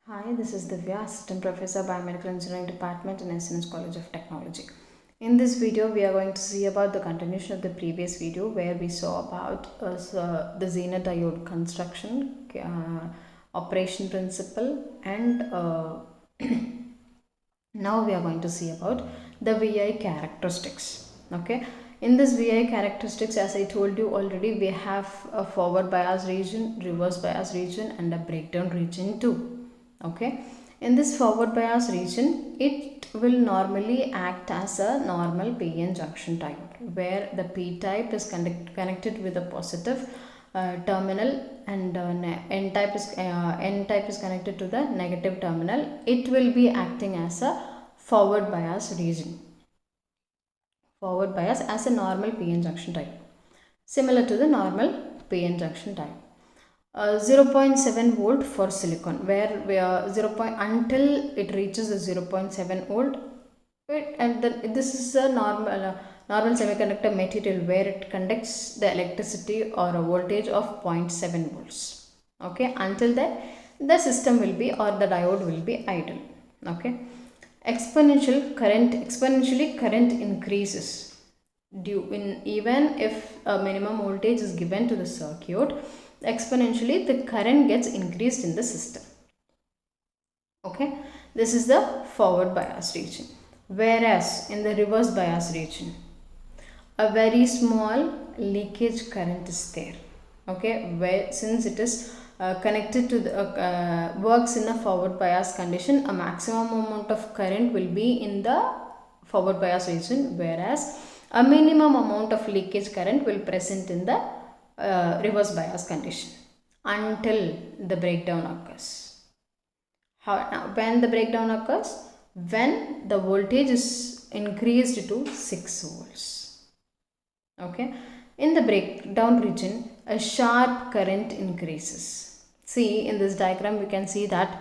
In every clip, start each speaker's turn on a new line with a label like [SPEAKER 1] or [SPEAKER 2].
[SPEAKER 1] Hi, this is Divya, Assistant Professor Biomedical Engineering Department in SNS College of Technology. In this video, we are going to see about the continuation of the previous video where we saw about the Zener diode construction, operation principle, and now we are going to see about the VI characteristics. Okay. In this VI characteristics, as I told you already, we have a forward bias region, reverse bias region, and a breakdown region too. Okay, in this forward bias region, it will normally act as a normal PN junction diode, where the P type is connected with a positive terminal and N type is connected to the negative terminal. It will be acting as a forward bias region. Forward bias as a normal PN junction type, similar to the normal PN junction type. 0.7 volt for silicon, where we are 0. Until it reaches the 0.7 volt, and then this is a normal semiconductor material where it conducts the electricity or a voltage of 0.7 volts. Okay, until that the system will be, or the diode will be idle. Okay, exponentially current increases even if a minimum voltage is given to the circuit. Exponentially the current gets increased in the system. Okay, this is the forward bias region. Whereas in the reverse bias region, a very small leakage current is there. Okay, where since it is connected to the works in a forward bias condition, a maximum amount of current will be in the forward bias region, whereas a minimum amount of leakage current will present in the reverse bias condition until the breakdown occurs. When the breakdown occurs? When the voltage is increased to 6 volts. Okay. In the breakdown region, a sharp current increases. See, in this diagram we can see that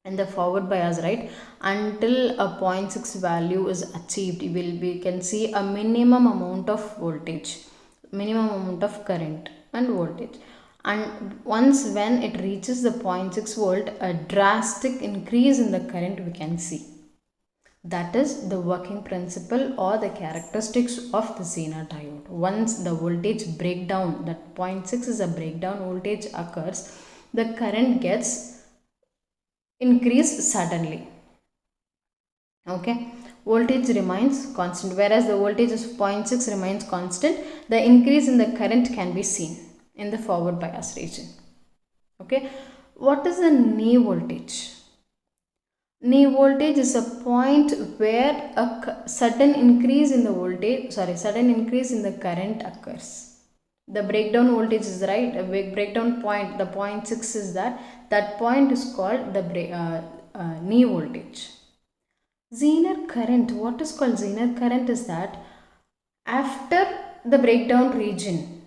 [SPEAKER 1] in the forward bias, right, until a 0.6 value is achieved, we can see a minimum amount of voltage, minimum amount of current and voltage, and once when it reaches the 0.6 volt, a drastic increase in the current we can see. That is the working principle or the characteristics of the Zener diode. Once the voltage breakdown, that 0.6 is a breakdown voltage occurs, the current gets increased suddenly. Okay, voltage remains constant, whereas the voltage of 0.6 remains constant. The increase in the current can be seen in the forward bias region. Okay, what is the knee voltage? Knee voltage is a point where a sudden increase in the current occurs. The breakdown voltage is right, a breakdown point, the 0.6 is that point is called the knee voltage. Zener current, what is called Zener current is that after the breakdown region,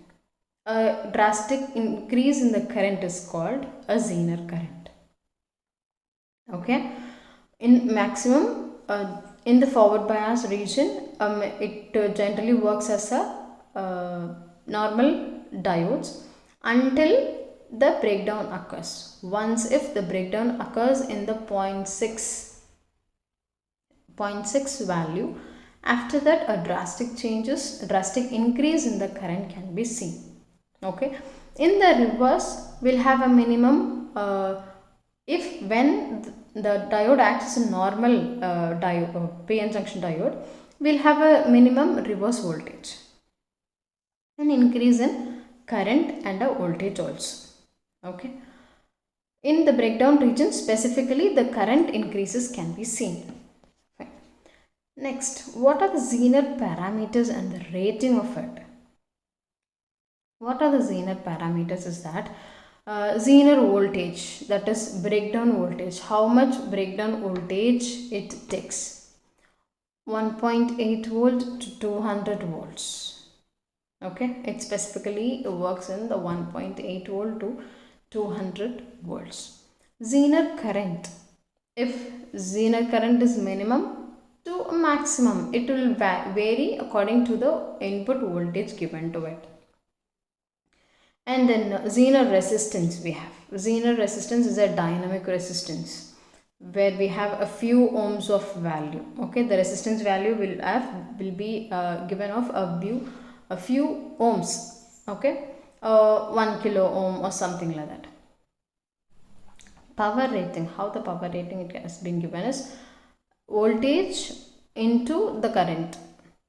[SPEAKER 1] a drastic increase in the current is called a Zener current. Okay, in maximum in the forward bias region, it generally works as a normal diodes until the breakdown occurs. Once if the breakdown occurs in the 0.6 value, after that a drastic increase in the current can be seen. Okay, in the reverse we'll have a minimum if when the diode acts as a normal PN junction diode, we'll have a minimum reverse voltage, an increase in current and a voltage also. Okay, in the breakdown region specifically the current increases can be seen. Next, what are the Zener parameters and the rating of it? What are the Zener parameters is that Zener voltage, that is breakdown voltage, how much breakdown voltage it takes, 1.8 volt to 200 volts. Okay, it specifically works in the 1.8 volt to 200 volts. Zener current, if Zener current is minimum to a maximum, it will vary according to the input voltage given to it. And then Zener resistance we have. Zener resistance is a dynamic resistance where we have a few ohms of value. Okay, the resistance value will be given of a few ohms. Okay, 1 kilo ohm or something like that. Power rating, how the power rating it has been given is voltage into the current,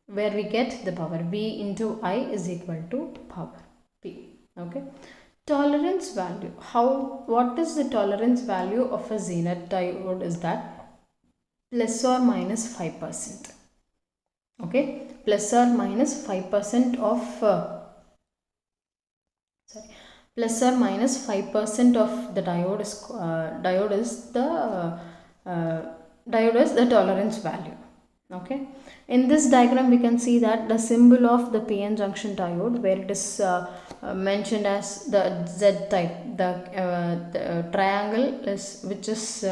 [SPEAKER 1] where we get the power V into I is equal to power P. Okay, tolerance value, what is the tolerance value of a Zener diode is that plus or minus 5%. Okay, plus or minus 5% of plus or minus 5% of the diode is the tolerance value. Okay, in this diagram we can see that the symbol of the PN junction diode, where it is mentioned as the Z type, the triangle is which is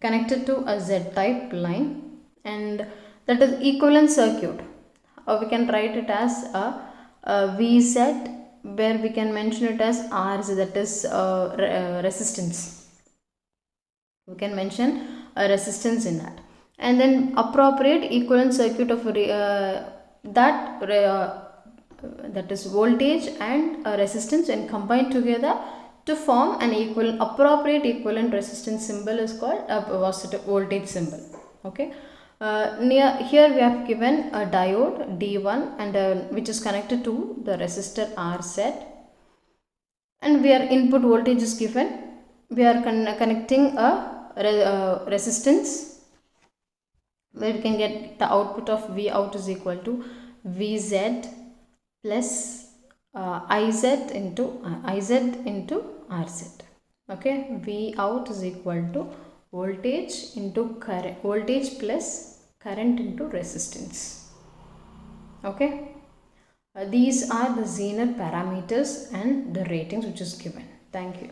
[SPEAKER 1] connected to a Z type line, and that is equivalent circuit, or we can write it as a VZ, where we can mention it as RZ, that is resistance. We can mention a resistance in that, and then appropriate equivalent circuit of that is voltage and resistance, and combined together to form an appropriate equivalent resistance symbol is called a positive voltage symbol. Okay, here we have given a diode D1 and which is connected to the resistor RZ, and where input voltage is given, we are connecting a resistance, where we can get the output of V out is equal to VZ plus IZ into RZ. Okay, V out is equal to voltage into current, voltage plus current into resistance. Okay, these are the Zener parameters and the ratings which is given. Thank you.